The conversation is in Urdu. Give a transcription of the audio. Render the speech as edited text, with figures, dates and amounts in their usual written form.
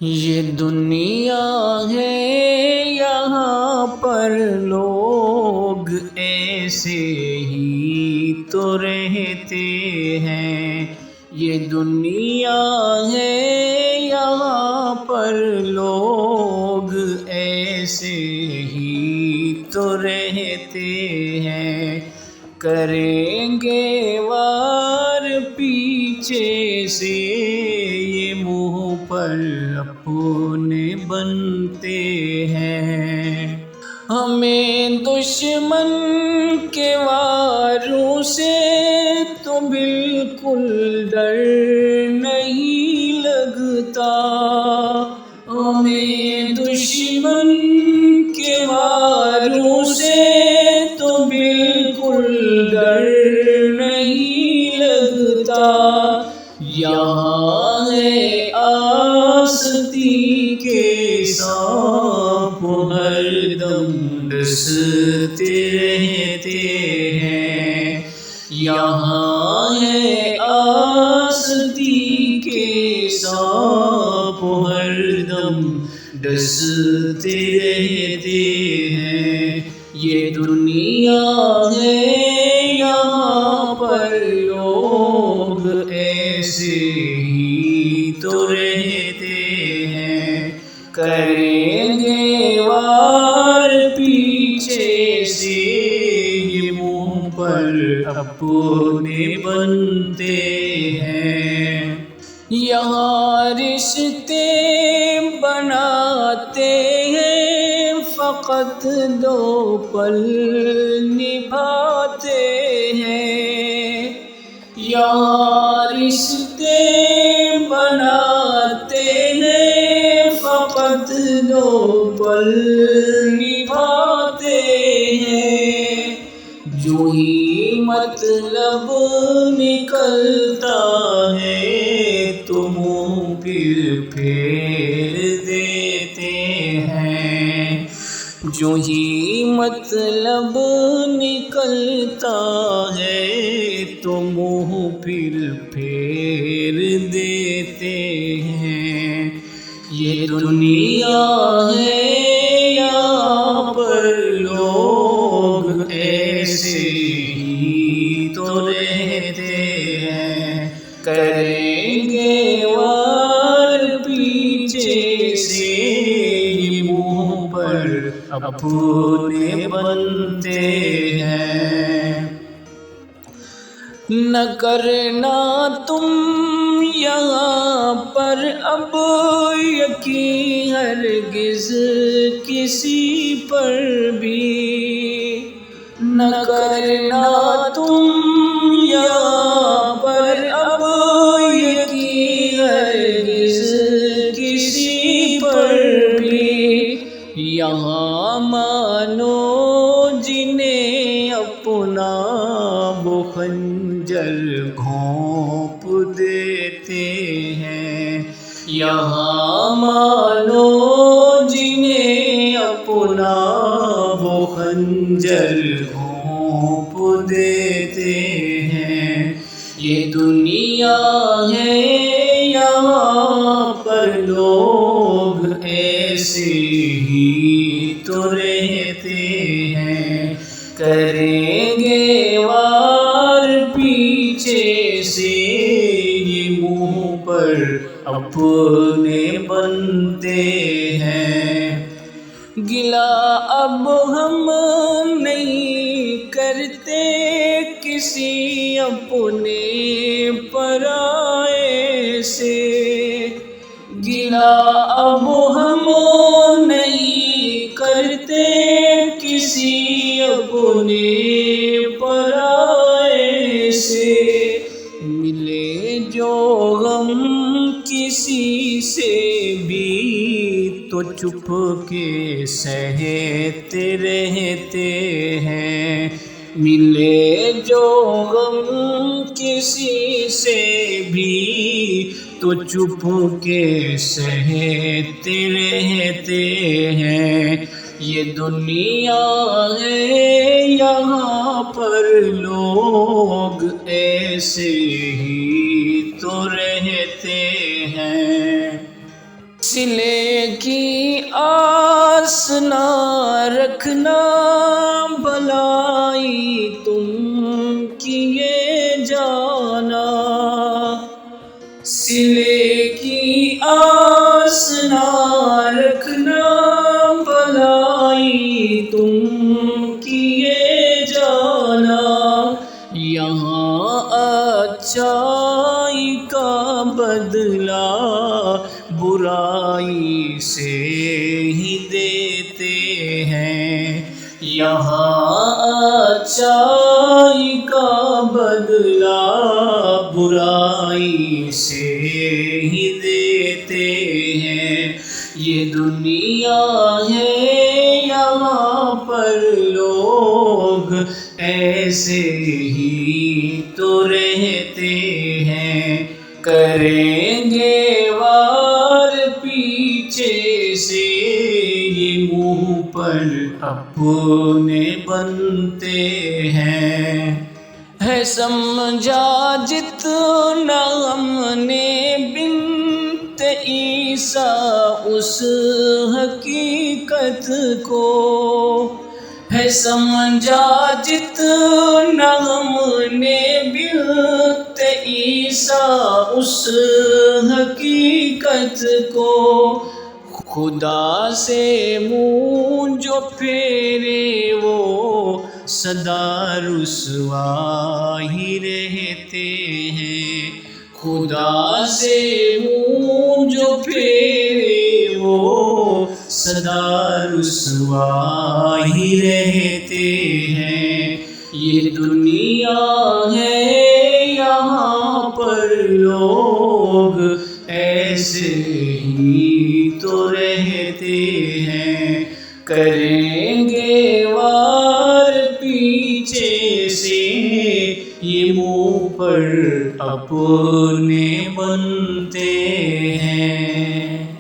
یہ دنیا ہے، یہاں پر لوگ ایسے ہی تو رہتے ہیں۔ یہ دنیا ہے، یہاں پر لوگ ایسے ہی تو رہتے ہیں۔ کریں گے وار پیچھے سے، یہ منہ پر اپنے بنتے ہیں۔ ہمیں دشمن کے واروں سے تو بالکل ڈر نہیں لگتا۔ ہمیں دشمن کے واروں سے تو بالکل ڈر نہیں لگتا۔ یہاں ہے آستی کے سانپ، ہر دم ڈستے رہتے ہیں۔ یہاں ہے آستی کے سانپ، ہر دم ڈستے رہتے ہیں۔ یہ دنیا ہے، یہاں پر لوگ ایسے ہی تو رہتے ہیں۔ کریں گے وار پیچھے سے، یہ منہ پر اپنے بنتے ہیں۔ یہاں رشتے بناتے ہیں، فقط دو پل نبھاتے ہیں۔ یہاں رشتے بناتے ہیں، فقط دو پل نبھاتے ہیں۔ جو ہی مطلب نکلتا ہے تو منہ پھیر دیتے ہیں۔ جو ہی مطلب نکلتا ہے تو منہ پھیر دیتے ہیں۔ یہ دنیا ہے، یہاں پر لوگ ایسے ہی تو رہتے ہیں۔ کریں گے وار پیچھے سے، یہ منہ پر اپنے بنتے ہیں۔ نہ کرنا تم یہاں پر اب یقین ہرگز کسی پر بھی۔ نہ کرنا تم یہاں پر اب یقین ہرگز کسی پر بھی۔ یہاں مانو جنہیں اپنا وہ خنجر گھونپ دیتے ہیں۔ یہاں مانو جنہیں اپنا وہ خنجر گھونپ دیتے ہیں۔ یہ دنیا ہے، یہاں پر لوگ ایسے ہی تو رہتے ہیں۔ کریں گے وار پیچھے سے، یہ منہ پر اپنے بنتے ہیں۔ گلہ اب ہم نہیں کرتے کسی اپنے پرائے سے۔ گلہ اب ہم نہیں کرتے کسی اپنے پرائے سے۔ ملے جو غم کسی سے بھی تو چپ کے سہتے رہتے ہیں۔ ملے جو غم کسی سے بھی تو چپ کے سہتے رہتے ہیں۔ یہ دنیا ہے، یہاں پر لوگ ایسے ہی تو رہتے ہیں۔ صلے کی آس نہ رکھنا، بھلائی تم کیے جانا، صلے کی آس نہ رکھنا، بھلائی تم کیے جانا، یہاں اچھائی کا بدلہ برائی سے ہی دیتے ہیں، یہاں اچھائی کا بدلہ برائی سے ہی دیتے ہیں، یہ دنیا ہے یہاں پر لوگ ایسے ہی تو رہتے ہیں، کریں گے وار پیچھے سے یہ منہ پر اپنے بنتے ہیں، ہے سمجھا جتنا ہم نے بنت عیسیٰ اس حقیقت کو، ہے سمجھا جتنا ہم نے بنت عیسیٰ اس حقیقت کو، خدا سے منہ جو پھیرے وہ سدا رسوا ہی رہتے ہیں، خدا سے منہ جو پھیرے وہ سدا رسوا ہی رہتے ہیں، یہ دنیا ہے یہاں پر لوگ ایسے ہی تو رہتے ہیں، کریں گے وار پیچھے سے یہ منہ پر اپنے بنتے ہیں۔